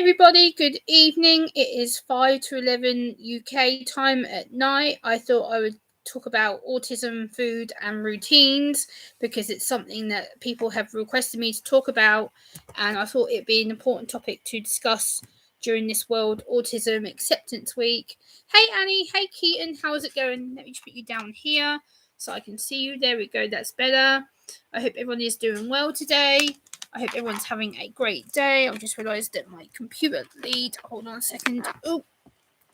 Everybody, good evening. It is 5 to 11 UK time at night. I thought I would talk about autism, food and routines because it's something that people have requested me to talk about, and I thought it'd be an important topic to discuss during this World Autism Acceptance Week. Hey Annie, hey Keaton, how's it going? Let me just put you down here so I can see you. There we go, that's better. I hope everyone is doing well today. I hope everyone's having a great day. I've just realised that my computer lead, hold on a second. Oh,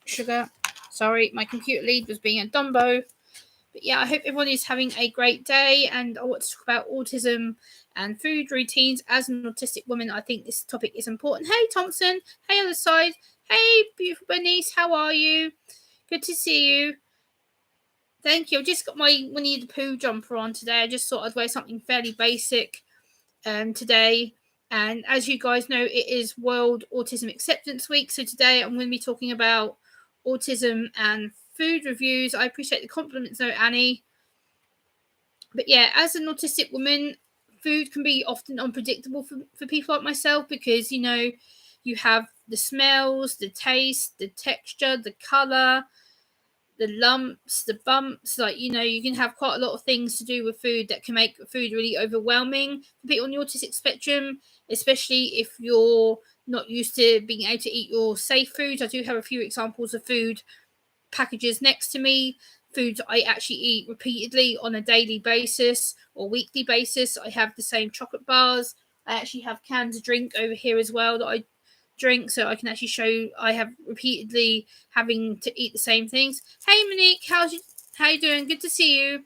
sugar. Sorry, my computer lead was being a Dumbo. But yeah, I hope everyone is having a great day. And I want to talk about autism and food routines. As an autistic woman, I think this topic is important. Hey, Thompson. Hey, other side. Hey, beautiful Bernice. How are you? Good to see you. Thank you. I've just got my Winnie the Pooh jumper on today. I just thought I'd wear something fairly basic today, and as you guys know, it is World Autism Acceptance Week, so today I'm going to be talking about autism and food reviews. I appreciate the compliments though, Annie. But yeah, as an autistic woman, food can be often unpredictable for people like myself because you have the smells, the taste, the texture, the colour, the lumps, the bumps, you can have quite a lot of things to do with food that can make food really overwhelming for people on the autistic spectrum, especially if you're not used to being able to eat your safe foods. I do have a few examples of food packages next to me, foods I actually eat repeatedly on a daily basis or weekly basis. I have the same chocolate bars. I actually have cans of drink over here as well that I drink, so I can actually show I have repeatedly having to eat the same things. Hey Monique, how you doing? Good to see you.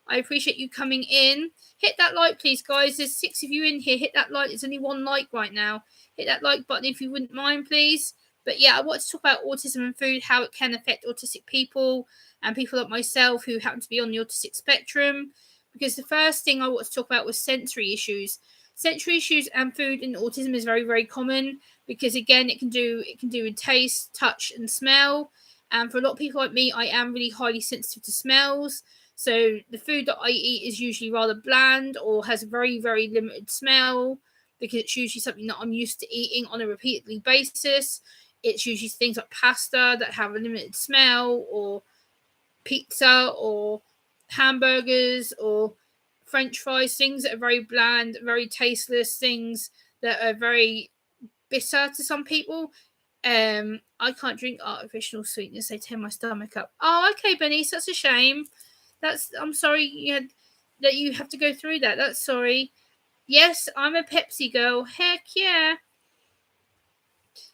I appreciate you coming in. Hit that like, please, guys. There's 6 of you in here. Hit that like. There's only 1 like right now. Hit that like button if you wouldn't mind, please. But yeah, I want to talk about autism and food, how it can affect autistic people and people like myself who happen to be on the autistic spectrum. Because the first thing I want to talk about was sensory issues. Sensory issues and food in autism is very, very common because again, it can do with taste, touch, and smell. And for a lot of people like me, I am really highly sensitive to smells. So the food that I eat is usually rather bland or has a very, very limited smell because it's usually something that I'm used to eating on a repeatedly basis. It's usually things like pasta that have a limited smell, or pizza, or hamburgers, or French fries, things that are very bland, very tasteless, things that are very bitter to some people. I can't drink artificial sweetness; they tear my stomach up. Oh, okay, Bernice, that's a shame. I'm sorry that you have to go through that. That's sorry. Yes, I'm a Pepsi girl. Heck yeah.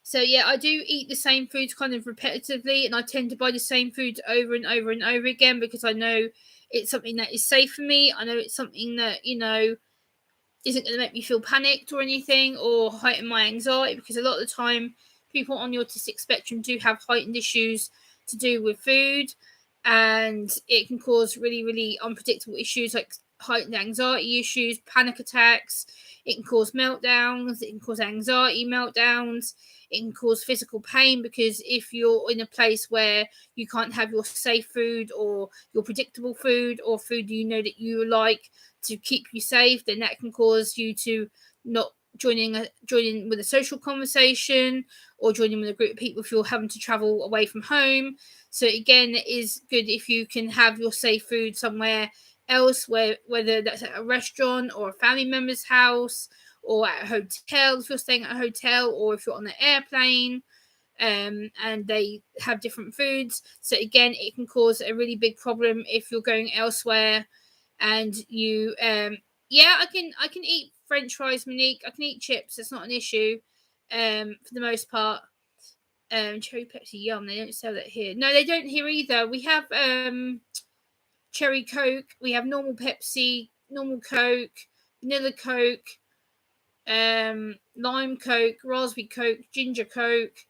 So yeah, I do eat the same foods kind of repetitively, and I tend to buy the same foods over and over and over again because I know it's something that is safe for me. I know it's something that isn't going to make me feel panicked or anything or heighten my anxiety, because a lot of the time people on the autistic spectrum do have heightened issues to do with food, and it can cause really, really unpredictable issues like heightened anxiety issues, panic attacks. It can cause meltdowns, it can cause anxiety meltdowns, it can cause physical pain, because if you're in a place where you can't have your safe food or your predictable food or food that you like to keep you safe, then that can cause you to not join in with a social conversation or join in with a group of people if you're having to travel away from home. So again, it is good if you can have your safe food somewhere else, whether that's at a restaurant or a family member's house or at a hotel if you're staying at a hotel, or if you're on an airplane and they have different foods. So again, it can cause a really big problem if you're going elsewhere and you I can eat French fries, Monique. I can eat chips. It's not an issue for the most part. Cherry Pepsi, yum. They don't sell that here. No, they don't here either. We have cherry Coke. We have normal Pepsi, normal Coke, vanilla Coke, lime Coke, raspberry Coke, ginger Coke.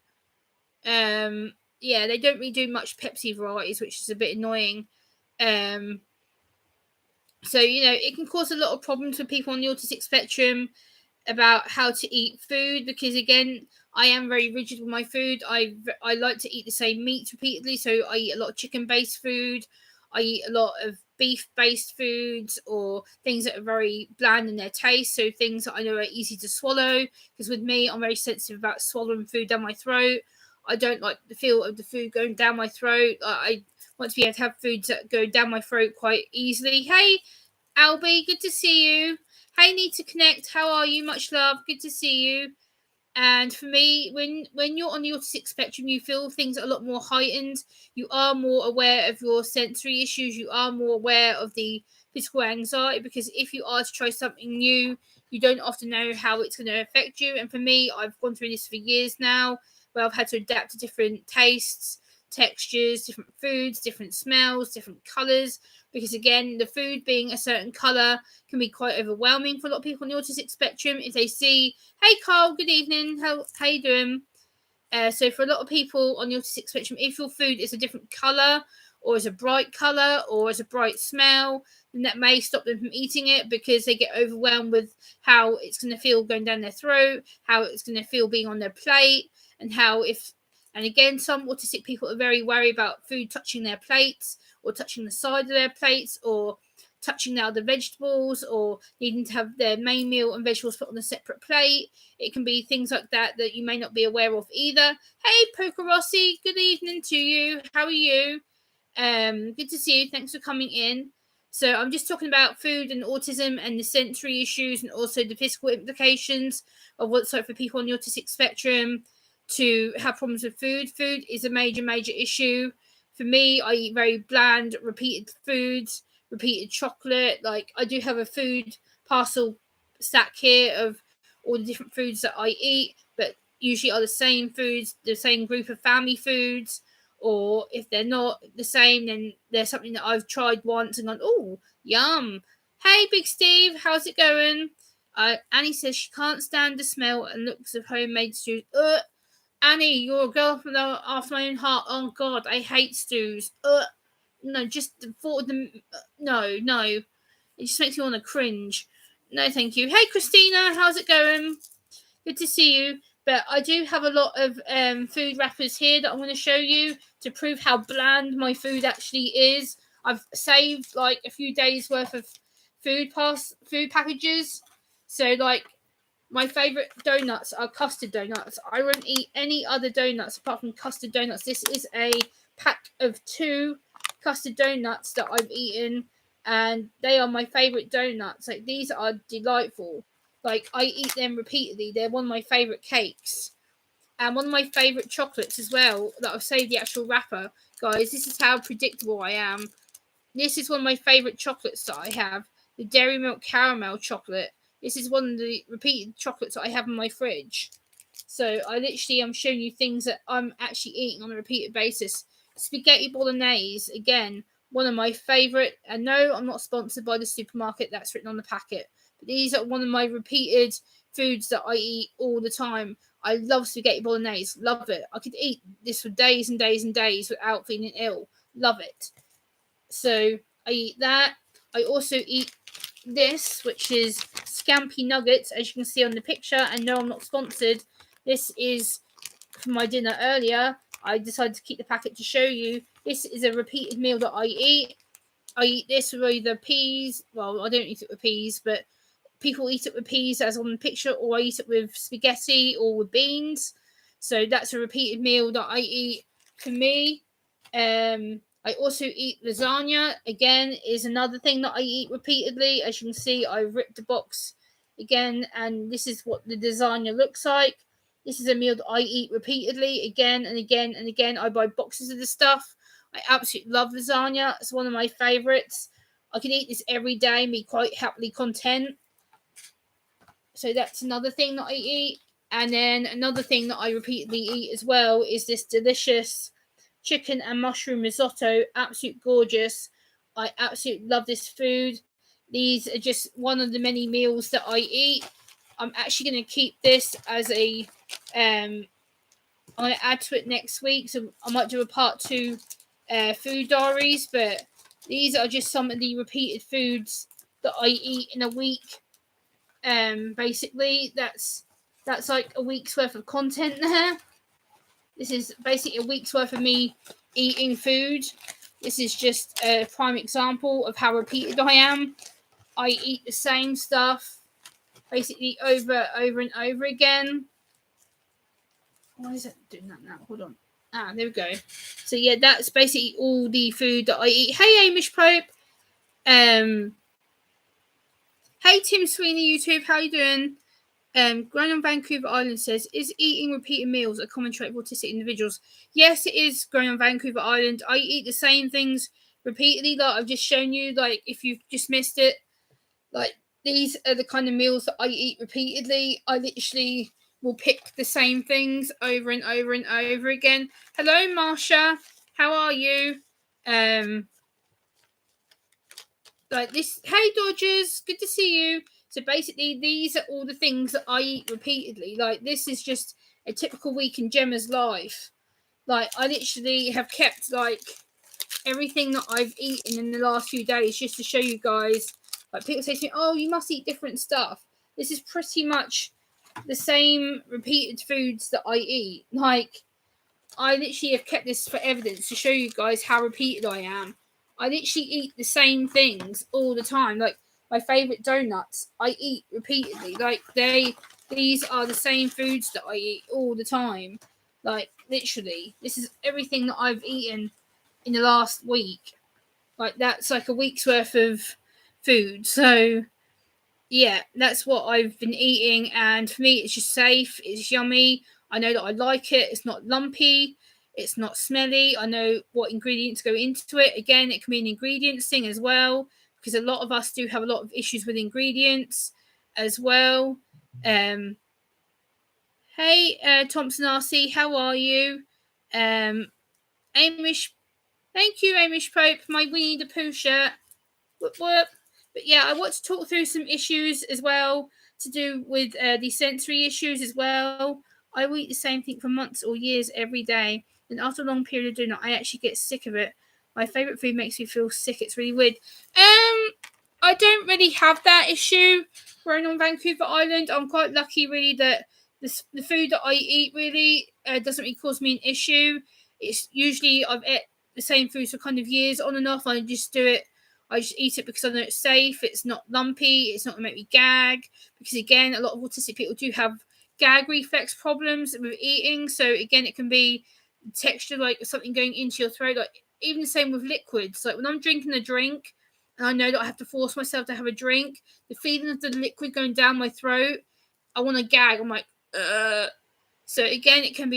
They don't really do much Pepsi varieties, which is a bit annoying. So, it can cause a lot of problems for people on the autistic spectrum about how to eat food, because again, I am very rigid with my food. I like to eat the same meats repeatedly, so I eat a lot of chicken-based food. I eat a lot of beef-based foods or things that are very bland in their taste. So things that I know are easy to swallow. Because with me, I'm very sensitive about swallowing food down my throat. I don't like the feel of the food going down my throat. I want to be able to have foods that go down my throat quite easily. Hey, Albie, good to see you. Hey, Need to Connect, how are you? Much love, good to see you. And for me, when you're on the autistic spectrum, you feel things a lot more heightened. You are more aware of your sensory issues. You are more aware of the physical anxiety, because if you are to try something new, you don't often know how it's going to affect you. And for me, I've gone through this for years now, where I've had to adapt to different tastes, textures, different foods, different smells, different colours. Because again, the food being a certain colour can be quite overwhelming for a lot of people on the autistic spectrum. If they see, hey Carl, good evening, how you doing? So for a lot of people on the autistic spectrum, if your food is a different colour, or is a bright colour, or is a bright smell, then that may stop them from eating it, because they get overwhelmed with how it's going to feel going down their throat, how it's going to feel being on their plate, and again, some autistic people are very worried about food touching their plates, or touching the side of their plates, or touching the other vegetables, or needing to have their main meal and vegetables put on a separate plate. It can be things like that you may not be aware of either. Hey, Poker Rossi, good evening to you. How are you? Good to see you. Thanks for coming in. So I'm just talking about food and autism and the sensory issues, and also the physical implications of what's like for people on the autistic spectrum to have problems with food. Food is a major issue. For me, I eat very bland, repeated foods, repeated chocolate. Like, I do have a food parcel stack here of all the different foods that I eat, but usually are the same foods, the same group of family foods. Or if they're not the same, then there's something that I've tried once and gone, oh, yum. Hey, Big Steve, how's it going? Annie says she can't stand the smell and looks of homemade stews. Annie, you're a girl from after my own heart. Oh, God, I hate stews. No, just the thought of them. No. It just makes me want to cringe. No, thank you. Hey, Christina, how's it going? Good to see you. But I do have a lot of food wrappers here that I'm going to show you to prove how bland my food actually is. I've saved like a few days worth of food packages. So like, my favourite donuts are custard donuts. I won't eat any other donuts apart from custard donuts. This is a pack of 2 custard donuts that I've eaten, and they are my favourite donuts. Like, these are delightful. Like, I eat them repeatedly. They're one of my favourite cakes. And one of my favourite chocolates as well, that I've saved the actual wrapper. Guys, this is how predictable I am. This is one of my favourite chocolates that I have. The Dairy Milk Caramel chocolate. This is one of the repeated chocolates that I have in my fridge. So I literally am showing you things that I'm actually eating on a repeated basis. Spaghetti bolognese, again, one of my favourite. And no, I'm not sponsored by the supermarket. That's written on the packet. But these are one of my repeated foods that I eat all the time. I love spaghetti bolognese. Love it. I could eat this for days and days and days without feeling ill. Love it. So I eat that. I also eat this, which is scampi nuggets, as you can see on the picture. And no, I'm not sponsored. This is for my dinner earlier. I decided to keep the packet to show you. This is a repeated meal that I eat. I eat this with either peas. Well, I don't eat it with peas, but people eat it with peas as on the picture, or I eat it with spaghetti or with beans. So that's a repeated meal that I eat for me. I also eat lasagna. Again, is another thing that I eat repeatedly. As you can see, I ripped the box again, and this is what the lasagna looks like. This is a meal that I eat repeatedly, again and again and again. I buy boxes of the stuff. I absolutely love lasagna. It's one of my favourites. I can eat this every day and be quite happily content. So that's another thing that I eat. And then another thing that I repeatedly eat as well is this delicious chicken and mushroom risotto. Absolute gorgeous. I absolutely love this food. These are just one of the many meals that I eat. I'm actually going to keep this as a I'm going to add to it next week, so I might do a part 2 food diaries. But these are just some of the repeated foods that I eat in a week. Basically, that's like a week's worth of content there. This is basically a week's worth of me eating food. This is just a prime example of how repeated I am. I eat the same stuff basically over and over again. Why is it doing that now? Hold on. There we go. So yeah, that's basically all the food that I eat. Hey, Amish Pope. Hey, Tim Sweeney YouTube. How you doing? Grown on Vancouver Island says, is eating repeated meals a common trait of autistic individuals? Yes, it is. Grown on Vancouver Island, I eat the same things repeatedly. Like I've just shown you. Like if you've just missed it, like these are the kind of meals that I eat repeatedly. I literally will pick the same things over and over and over again. Hello, Marsha. How are you? Like this. Hey, Dodgers. Good to see you. So basically, these are all the things that I eat repeatedly. Like this is just a typical week in Gemma's life. Like I literally have kept like everything that I've eaten in the last few days just to show you guys. Like people say to me, "Oh, you must eat different stuff." This is pretty much the same repeated foods that I eat. Like I literally have kept this for evidence to show you guys how repeated I am. I literally eat the same things all the time. Like my favorite donuts, I eat repeatedly. Like these are the same foods that I eat all the time. Like literally, this is everything that I've eaten in the last week. Like that's like a week's worth of food. So yeah, that's what I've been eating, and for me, it's just safe. It's yummy. I know that I like it. It's not lumpy. It's not smelly. I know what ingredients go into it. Again, it can be an ingredients thing as well, because a lot of us do have a lot of issues with ingredients as well. Hey, Thompson RC, how are you? Amish, thank you, Amish Pope, my Winnie the Pooh shirt. Whoop, whoop. But yeah, I want to talk through some issues as well to do with the sensory issues as well. I will eat the same thing for months or years every day, and after a long period of doing it, I actually get sick of it. My favourite food makes me feel sick. It's really weird. I don't really have that issue growing on Vancouver Island. I'm quite lucky, really, that the food that I eat really doesn't really cause me an issue. It's usually I've ate the same food for kind of years on and off. I just do it. I just eat it because I know it's safe. It's not lumpy. It's not going to make me gag. Because again, a lot of autistic people do have gag reflex problems with eating. So again, it can be texture, like something going into your throat. Like even the same with liquids. Like when I'm drinking a drink, and I know that I have to force myself to have a drink, the feeling of the liquid going down my throat, I want to gag. I'm like, ugh. So again, it can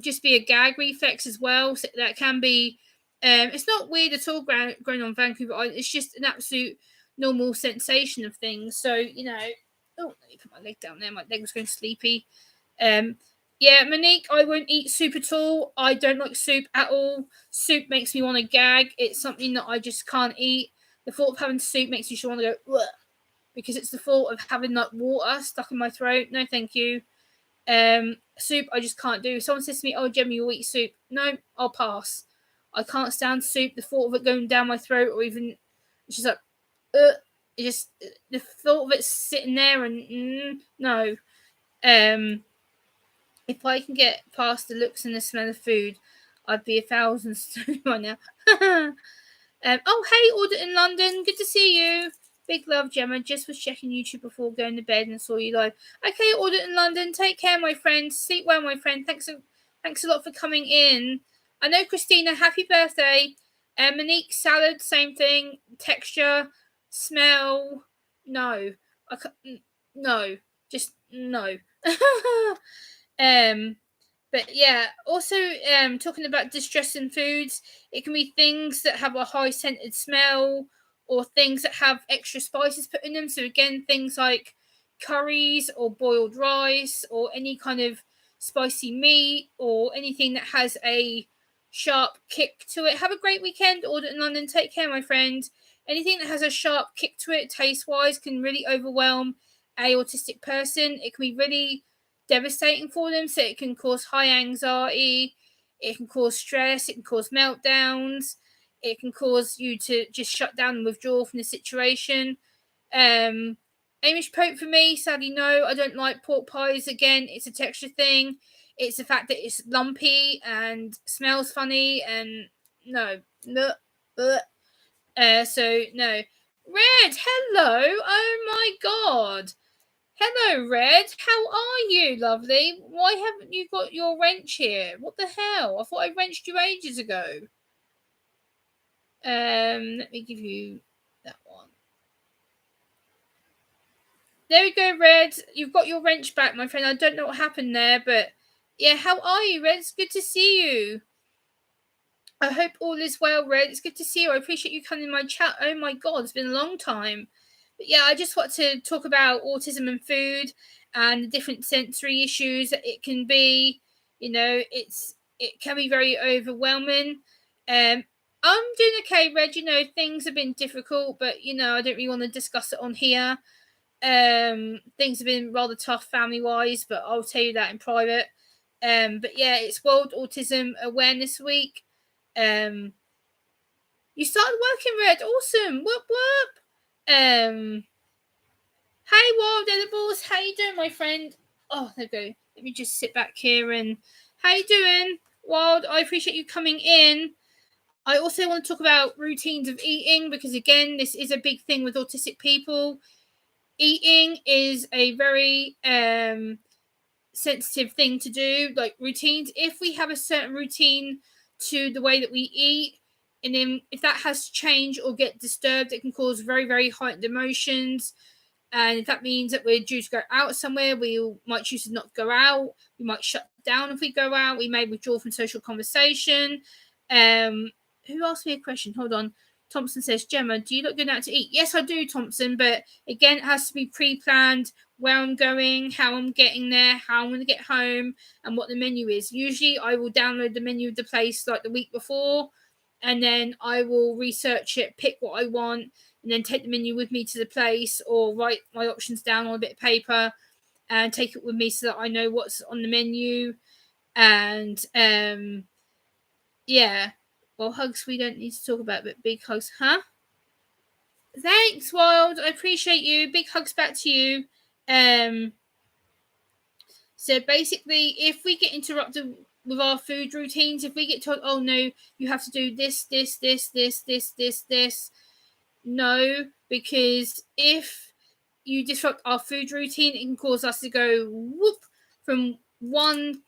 just be a gag reflex as well. So that can be, it's not weird at all growing on Vancouver Island. It's just an absolute normal sensation of things. So, oh, let me put my leg down there. My leg was going sleepy. Yeah, Monique, I won't eat soup at all. I don't like soup at all. Soup makes me want to gag. It's something that I just can't eat. The thought of having soup makes me just want to go, ugh, because it's the thought of having like water stuck in my throat. No, thank you. Soup I just can't do. If someone says to me, "Oh, Gemma, you'll eat soup," no, I'll pass. I can't stand soup. The thought of it going down my throat, or even it's just like, it just the thought of it sitting there and no. If I can get past the looks and the smell of food, I'd be 1,000 stone right now. Oh, hey, Audit in London. Good to see you. Big love, Gemma. Just was checking YouTube before going to bed and saw you live. Okay, Audit in London. Take care, my friend. Sleep well, my friend. Thanks a lot for coming in. I know, Christina. Happy birthday. Monique, salad, same thing. Texture, smell, no. No. Just no. But yeah, also talking about distressing foods, it can be things that have a high scented smell or things that have extra spices put in them. So again, things like curries or boiled rice or any kind of spicy meat or anything that has a sharp kick to it. Have a great weekend, Audit in London. Take care, my friend. Anything that has a sharp kick to it, taste wise, can really overwhelm a autistic person. It can be really devastating for them. So it can cause high anxiety, it can cause stress, it can cause meltdowns, it can cause you to just shut down and withdraw from the situation. Amish Pope for me, sadly, no, I don't like pork pies. Again, it's a texture thing. It's the fact that it's lumpy and smells funny, and no, no. So no. Red, hello. Oh my god. Hello, Red. How are you, lovely? Why haven't you got your wrench here? What the hell? I thought I wrenched you ages ago. Let me give you that one. There we go, Red. You've got your wrench back, my friend. I don't know what happened there, but yeah, how are you, Red? It's good to see you. I hope all is well, Red. It's good to see you. I appreciate you coming in my chat. Oh my god, it's been a long time. But yeah, I just want to talk about autism and food and the different sensory issues that it can be. You know, it can be very overwhelming. I'm doing okay, Red. You know, things have been difficult, but you know, I don't really want to discuss it on here. Things have been rather tough family wise, but I'll tell you that in private. But yeah, it's World Autism Awareness Week. Um, you started working, Red. Awesome. Whoop whoop. Hey, Wild Edibles. How you doing, my friend? Oh, there we go. Let me just sit back here and how you doing, Wild? I appreciate you coming in. I also want to talk about routines of eating because again, this is a big thing with autistic people. Eating is a very sensitive thing to do, like routines. If we have a certain routine to the way that we eat, and then if that has to change or get disturbed, it can cause very, very heightened emotions. And if that means that we're due to go out somewhere, we might choose to not go out. We might shut down if we go out. We may withdraw from social conversation. Who asked me a question? Hold on. Thompson says, Gemma, do you look good out to eat? Yes, I do, Thompson. But again, it has to be pre-planned where I'm going, how I'm getting there, how I'm going to get home, and what the menu is. Usually, I will download the menu of the place like the week before, and then I will research it, pick what I want, and then take the menu with me to the place or write my options down on a bit of paper and take it with me so that I know what's on the menu. And yeah. Well, hugs we don't need to talk about, but big hugs, huh? Thanks, Wild. I appreciate you. Big hugs back to you. So basically, if we get interrupted with our food routines, if we get told, oh no, you have to do this, this, no, because if you disrupt our food routine, it can cause us to go whoop from one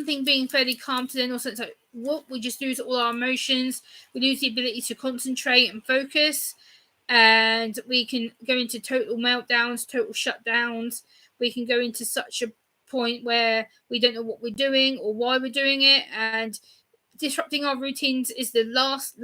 thing being fairly calm to then also it's like whoop, we just lose all our emotions, we lose the ability to concentrate and focus, and we can go into total meltdowns, total shutdowns. We can go into such a point where we don't know what we're doing or why we're doing it, and disrupting our routines is the last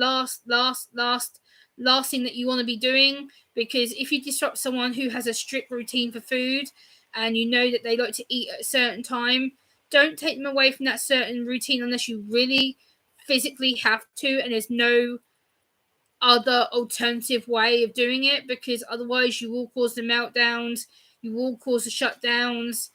thing that you want to be doing, because if you disrupt someone who has a strict routine for food and you know that they like to eat at a certain time, don't take them away from that certain routine unless you really physically have to and there's no other alternative way of doing it, because otherwise you will cause the meltdowns, you will cause the shutdowns,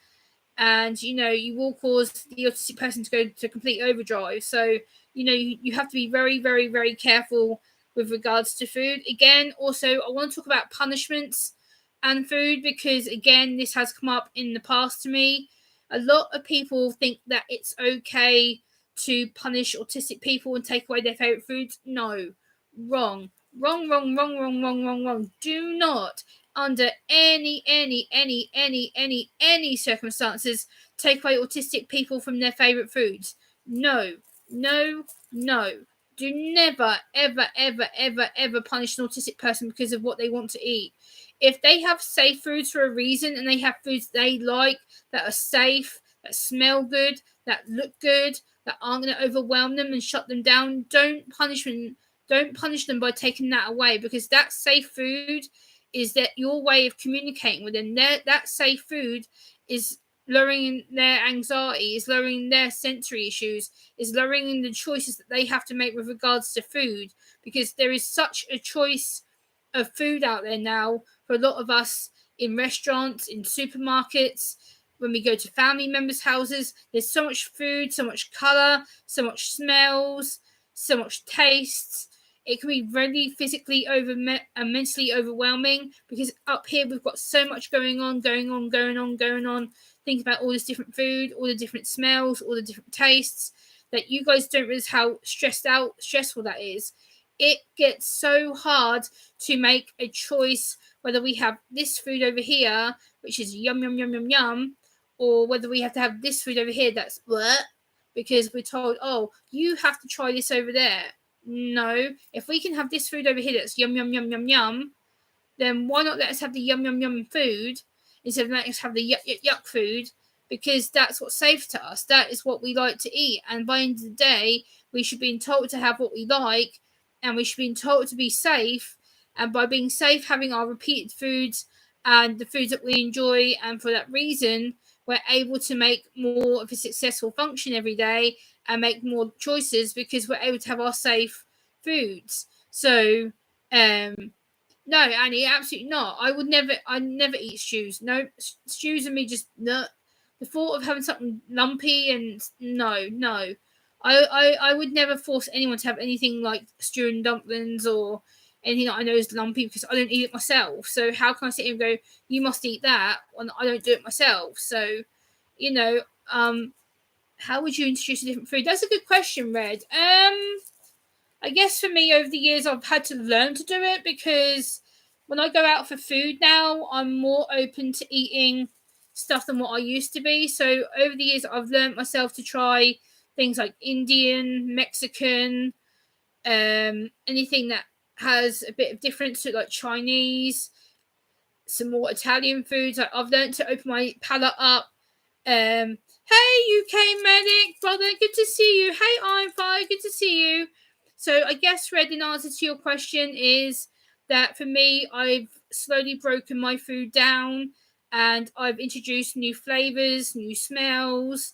and you know you will cause the autistic person to go to complete overdrive. So you know you have to be very, very, very careful with regards to food. Again, also I want to talk about punishments and food, because again this has come up in the past to me. A lot of people think that it's okay to punish autistic people and take away their favorite foods. No, wrong, wrong. Do not, under any circumstances, take away autistic people from their favourite foods. No, no, no. Do never, ever punish an autistic person because of what they want to eat. If they have safe foods for a reason and they have foods they like that are safe, that smell good, that look good, that aren't going to overwhelm them and shut them down, don't punish them by taking that away, because that safe food is that your way of communicating with them. That safe food is lowering their anxiety, is lowering their sensory issues, is lowering the choices that they have to make with regards to food, because there is such a choice of food out there now for a lot of us in restaurants, in supermarkets, when we go to family members' houses. There's so much food, so much colour, so much smells, so much tastes. It can be really physically and mentally overwhelming, because up here we've got so much going on. Think about all this different food, all the different smells, all the different tastes. that you guys don't realize how stressful that is. It gets so hard to make a choice whether we have this food over here, which is yum yum yum yum yum, or whether we have to have this food over here that's what, because we're told, oh, you have to try this over there. No, if we can have this food over here that's yum yum yum yum yum, then why not let us have the yum yum yum food instead of letting us have the yuck yuck yuck food? Because that's what's safe to us. That is what we like to eat. And by the end of the day, we should be told to have what we like, and we should be told to be safe. And by being safe, having our repeated foods and the foods that we enjoy, and for that reason, we're able to make more of a successful function every day and make more choices because we're able to have our safe foods. So, no, Annie, absolutely not. I never eat stews. No, stews and me just no. The thought of having something lumpy and no. I would never force anyone to have anything like stew and dumplings or anything that I know is lumpy because I don't eat it myself. So how can I sit here and go, you must eat that when I don't do it myself? So, you know, how would you introduce a different food? That's a good question, Red. I guess for me over the years I've had to learn to do it because when I go out for food now, I'm more open to eating stuff than what I used to be. So over the years I've learned myself to try things like Indian, Mexican, anything that has a bit of difference to like Chinese, some more Italian foods. I've learned to open my palate up. Hey UK medic brother, good to see you. Hey I'm fine, good to see you. So I guess, Red, in answer to your question is that for me, I've slowly broken my food down and I've introduced new flavors, new smells.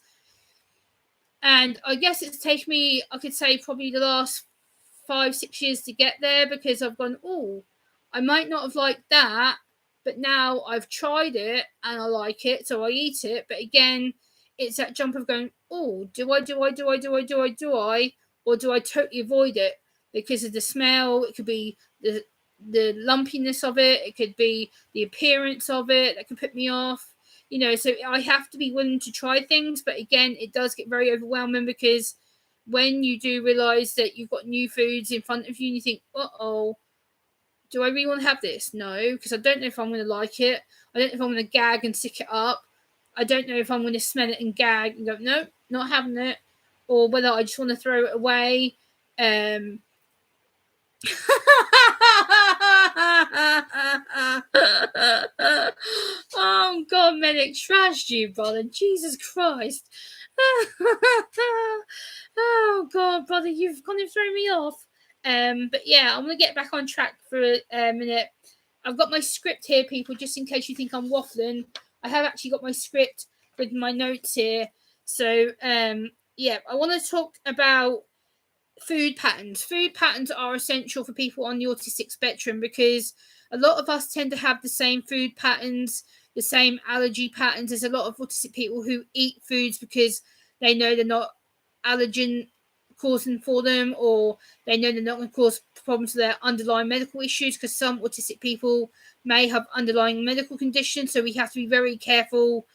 And I guess it's taken me, I could say, probably the last 5-6 years to get there because I've gone, oh, I might not have liked that, but now I've tried it and I like it, so I eat it. But again, it's that jump of going, oh, do I, or do I totally avoid it because of the smell? It could be the lumpiness of it. It could be the appearance of it that can put me off. You know, so I have to be willing to try things. But again, it does get very overwhelming because when you do realise that you've got new foods in front of you and you think, uh-oh, do I really want to have this? No, because I don't know if I'm going to like it. I don't know if I'm going to gag and sick it up. I don't know if I'm going to smell it and gag and go, no, not having it. Or whether I just want to throw it away. Oh, God, medic, trashed you, brother. Jesus Christ. Oh, God, brother, you've gone and thrown me off. But yeah, I'm going to get back on track for a minute. I've got my script here, people, just in case you think I'm waffling. I have actually got my script with my notes here. So, yeah, I want to talk about food patterns. Food patterns are essential for people on the autistic spectrum because a lot of us tend to have the same food patterns, the same allergy patterns. There's a lot of autistic people who eat foods because they know they're not allergen causing for them, or they know they're not going to cause problems to their underlying medical issues, because some autistic people may have underlying medical conditions. So we have to be very careful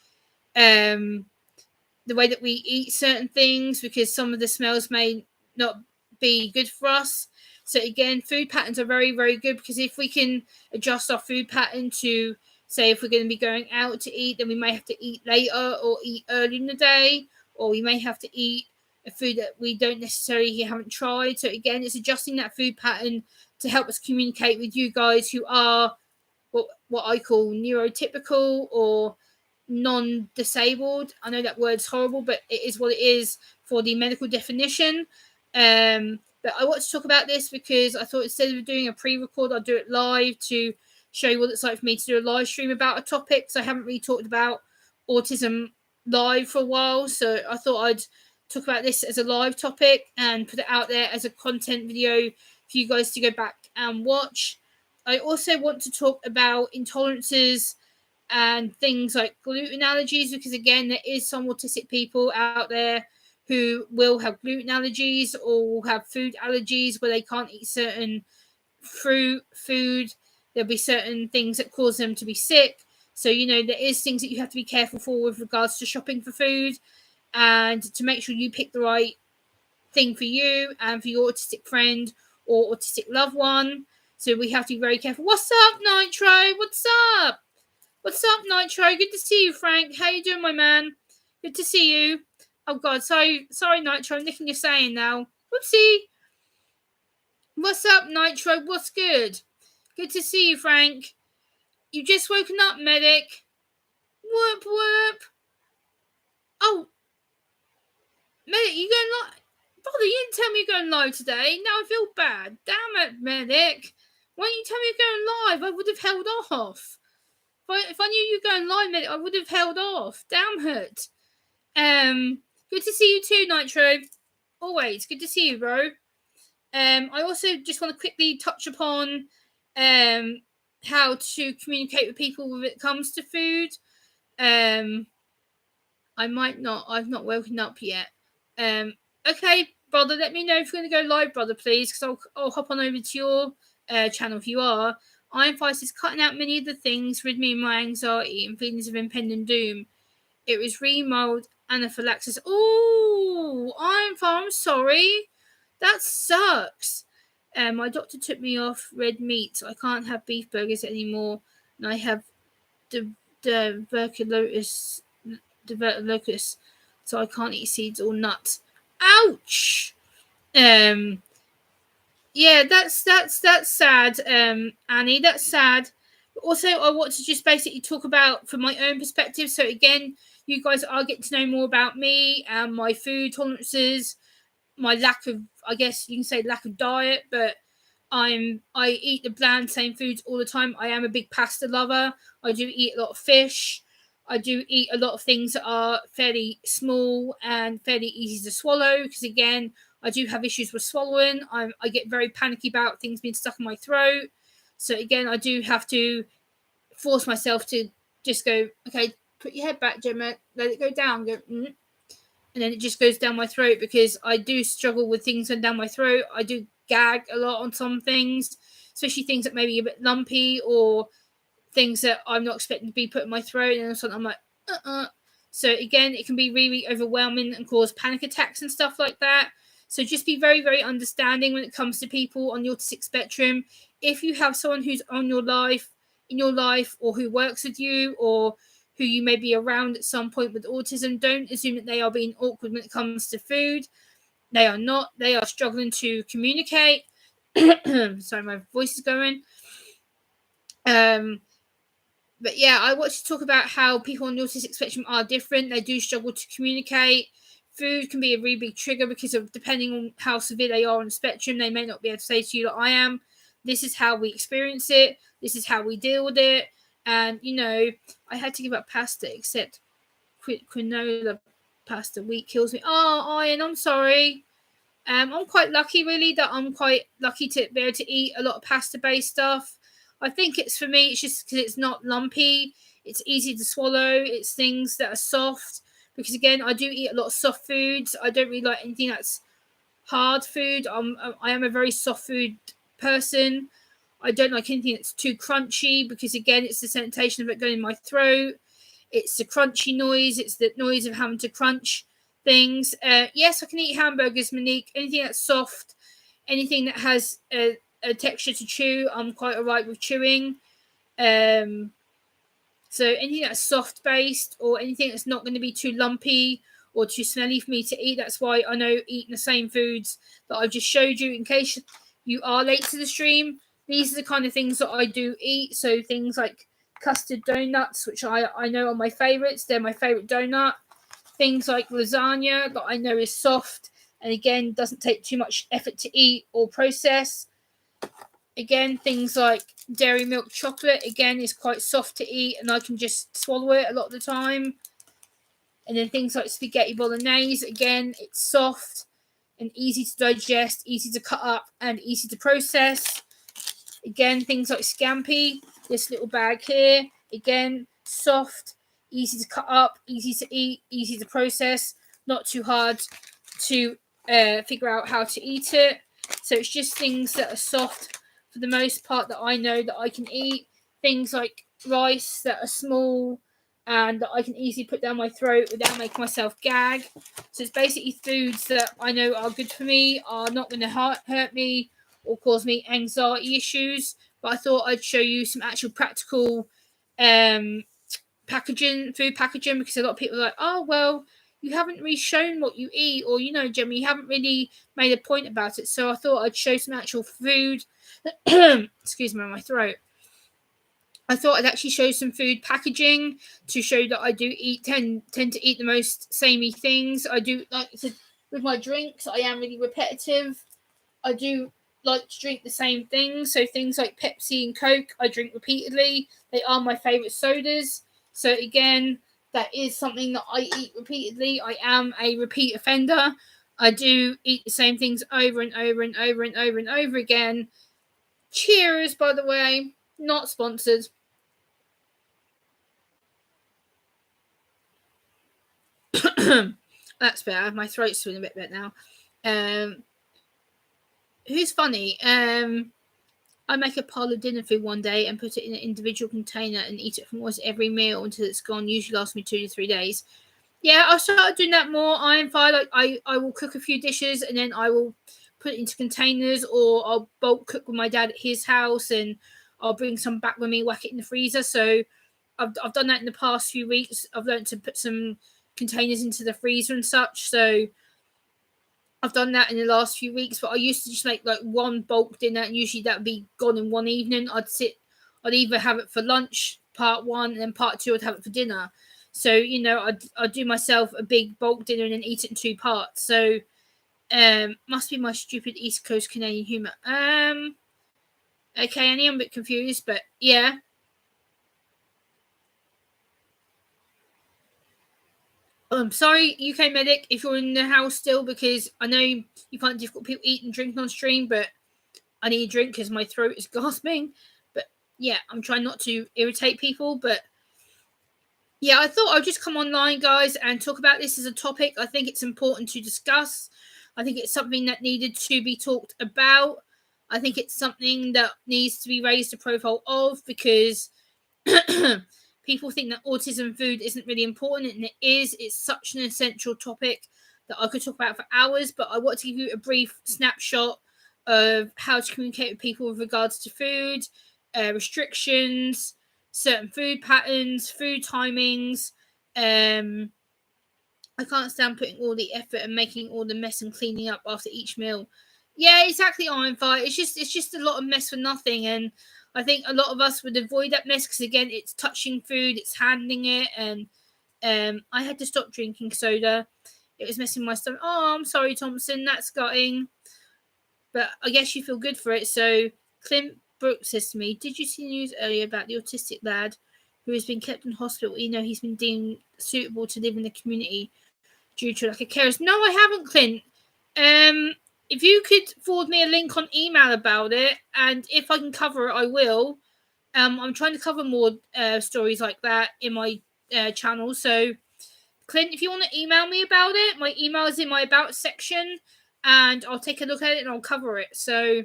the way that we eat certain things because some of the smells may not be good for us. So again, food patterns are very, very good because if we can adjust our food pattern to, say, if we're going to be going out to eat, then we may have to eat later or eat early in the day, or we may have to eat a food that we don't necessarily haven't tried. So again, it's adjusting that food pattern to help us communicate with you guys who are what I call neurotypical or non-disabled. I know that word's horrible, but it is what it is for the medical definition. But I want to talk about this because I thought instead of doing a pre-record, I'll do it live to show you what it's like for me to do a live stream about a topic. So I haven't really talked about autism live for a while, so I thought I'd talk about this as a live topic and put it out there as a content video for you guys to go back and watch. I also want to talk about intolerances and things like gluten allergies, because again, there is some autistic people out there who will have gluten allergies or will have food allergies where they can't eat certain fruit, food. There'll be certain things that cause them to be sick. So, you know, there is things that you have to be careful for with regards to shopping for food and to make sure you pick the right thing for you and for your autistic friend or autistic loved one. So we have to be very careful. What's up, Nitro? What's up? What's up, Nitro? Good to see you, Frank. How you doing, my man? Good to see you. Oh God, sorry, Nitro. I'm nicking your saying now. Whoopsie. What's up, Nitro? What's good? Good to see you, Frank. You just woken up, medic. Whoop whoop. Oh, medic, you going live? Brother, you didn't tell me you're going live today. Now I feel bad. Damn it, medic. Why didn't you tell me you're going live? I would have held off. If I knew you were going live, medic, I would have held off. Damn it. Good to see you too, Nitro. Always good to see you, bro. I also just want to quickly touch upon how to communicate with people when it comes to food. I've not woken up yet. Okay, brother, let me know if you're going to go live, brother, please, because I'll hop on over to your channel if you are. Iron Fight is cutting out many of the things, rid me of my anxiety and feelings of impending doom. It was remold anaphylaxis. Oh, Iron Fight, I'm sorry. That sucks. My doctor took me off red meat. I can't have beef burgers anymore, and I have diverticulosis, so I can't eat seeds or nuts. Ouch. Yeah, that's sad, Annie. That's sad. Also, I want to just basically talk about from my own perspective. So again, you guys are getting to know more about me and my food tolerances, my lack of, I guess you can say lack of diet, but I eat the bland same foods all the time. I am a big pasta lover. I do eat a lot of fish. I do eat a lot of things that are fairly small and fairly easy to swallow because again, I do have issues with swallowing. I get very panicky about things being stuck in my throat. So again, I do have to force myself to just go, okay, put your head back, Gemma, let it go down, go, and then it just goes down my throat because I do struggle with things going down my throat. I do gag a lot on some things, especially things that may be a bit lumpy or things that I'm not expecting to be put in my throat, and something I'm like, So again, it can be really overwhelming and cause panic attacks and stuff like that. So just be very, very understanding when it comes to people on the autistic spectrum. If you have someone who's in your life, or who works with you, or who you may be around at some point with autism, don't assume that they are being awkward when it comes to food. They are not. They are struggling to communicate. Sorry, my voice is going. But yeah, I want to talk about how people on the autistic spectrum are different. They do struggle to communicate. Food can be a really big trigger because of depending on how severe they are on the spectrum, they may not be able to say to you like I am, this is how we experience it, this is how we deal with it. And I had to give up pasta except quinoa pasta. Wheat kills me. Oh, Ian, I'm sorry. I'm quite lucky really that I'm quite lucky to be able to eat a lot of pasta based stuff. I think it's for me, it's just because it's not lumpy, it's easy to swallow, it's things that are soft. Because again, I do eat a lot of soft foods. I don't really like anything that's hard food. I am a very soft food person. I don't like anything that's too crunchy because again, it's the sensation of it going in my throat. It's the crunchy noise. It's the noise of having to crunch things. Yes, I can eat hamburgers, Monique. Anything that's soft, anything that has a texture to chew, I'm quite alright with chewing. So anything that's soft based or anything that's not going to be too lumpy or too smelly for me to eat. That's why I know eating the same foods that I've just showed you. In case you are late to the stream, these are the kind of things that I do eat. So things like custard donuts, which I know are my favourites. They're my favourite donut. Things like lasagna that I know is soft and again doesn't take too much effort to eat or process. Again, things like dairy milk chocolate, again, is quite soft to eat and I can just swallow it a lot of the time. And then things like spaghetti bolognese, again, it's soft and easy to digest, easy to cut up and easy to process. Again, things like scampi, this little bag here, again, soft, easy to cut up, easy to eat, easy to process, not too hard to figure out how to eat it. So it's just things that are soft for the most part that I know that I can eat. Things like rice that are small and I can easily put down my throat without making myself gag. So it's basically foods that I know are good for me, are not going to hurt me or cause me anxiety issues. But I thought I'd show you some actual practical food packaging, because a lot of people are like, oh, well, you haven't really shown what you eat, or, Gemma, you haven't really made a point about it. So I thought I'd show some actual food. Excuse me, my throat. I thought I'd actually show some food packaging to show that I do tend to eat the most samey things. I do like to, with my drinks, I am really repetitive. I do like to drink the same things. So things like Pepsi and Coke, I drink repeatedly. They are my favourite sodas. So again, that is something that I eat repeatedly. I am a repeat offender. I do eat the same things over and over and over and over and over again. Cheers, by the way, not sponsored. That's better. My throat's feeling a bit better now. Who's funny? I make a pile of dinner food one day and put it in an individual container and eat it from almost every meal until it's gone. Usually lasts me 2 to 3 days. Yeah, I've started doing that more. I am fine. Like I will cook a few dishes and then I will put it into containers, or I'll bulk cook with my dad at his house and I'll bring some back with me, whack it in the freezer. So I've done that in the past few weeks. I've learned to put some containers into the freezer and such. So I've done that in the last few weeks, but I used to just make like one bulk dinner, and usually that would be gone in one evening. I'd either have it for lunch, part one, and then part two I'd have it for dinner. So, I'd do myself a big bulk dinner and then eat it in 2 parts. So, must be my stupid East Coast Canadian humour. Okay, Annie, I'm a bit confused, but yeah. I'm sorry, UK Medic, if you're in the house still, because I know you find it difficult people eat and drink on stream, but I need a drink because my throat is gasping. But yeah, I'm trying not to irritate people. But yeah, I thought I'd just come online, guys, and talk about this as a topic. I think it's important to discuss. I think it's something that needed to be talked about. I think it's something that needs to be raised a profile of, because people think that autism food isn't really important, and it is. It's such an essential topic that I could talk about for hours, but I want to give you a brief snapshot of how to communicate with people with regards to food, restrictions, certain food patterns, food timings. I can't stand putting all the effort and making all the mess and cleaning up after each meal. Yeah, exactly, Iron Fire. It's just a lot of mess for nothing, and I think a lot of us would avoid that mess because, again, it's touching food, it's handling it, and I had to stop drinking soda. It was messing my stomach. Oh, I'm sorry, Thompson. That's gutting. But I guess you feel good for it. So Clint Brooks says to me, did you see the news earlier about the autistic lad who has been kept in hospital? He's been deemed suitable to live in the community due to like a carers. No, I haven't, Clint. If you could forward me a link on email about it, and if I can cover it, I will. I'm trying to cover more stories like that in my channel. So, Clint, if you want to email me about it, my email is in my about section, and I'll take a look at it and I'll cover it. So,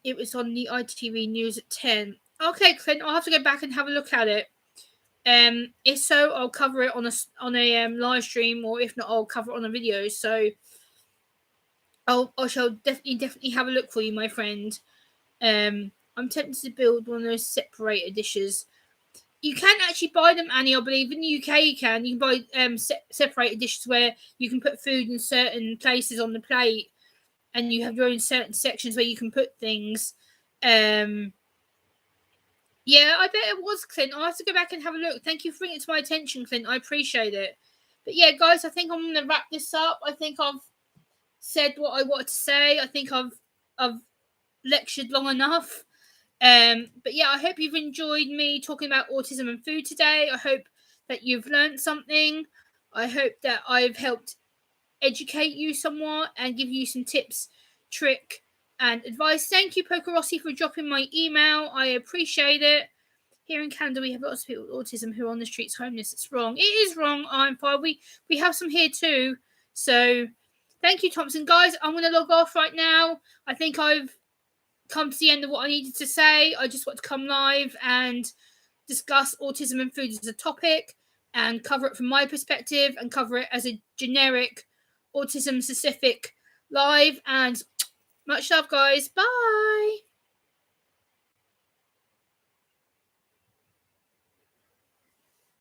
it was on the ITV news at 10. Okay, Clint, I'll have to go back and have a look at it. If so, I'll cover it on a live stream, or if not, I'll cover it on a video. So I shall definitely have a look for you, my friend. I'm tempted to build one of those separator dishes. You can actually buy them, Annie. I believe in the UK you can buy separator dishes where you can put food in certain places on the plate, and you have your own certain sections where you can put things. Yeah, I bet it was, Clint. I'll have to go back and have a look. Thank you for bringing it to my attention, Clint. I appreciate it. But yeah, guys, I think I'm going to wrap this up. I think I've said what I wanted to say. I think I've lectured long enough. But yeah, I hope you've enjoyed me talking about autism and food today. I hope that you've learned something. I hope that I've helped educate you somewhat and give you some tips, trick, and advice. Thank you, Poker Rossi, for dropping my email. I appreciate it. Here in Canada, we have lots of people with autism who are on the streets homeless. It's wrong. It is wrong. I'm fine. We have some here too. So thank you, Thompson. Guys, I'm going to log off right now. I think I've come to the end of what I needed to say. I just want to come live and discuss autism and food as a topic and cover it from my perspective and cover it as a generic autism specific live. And much love, guys. Bye.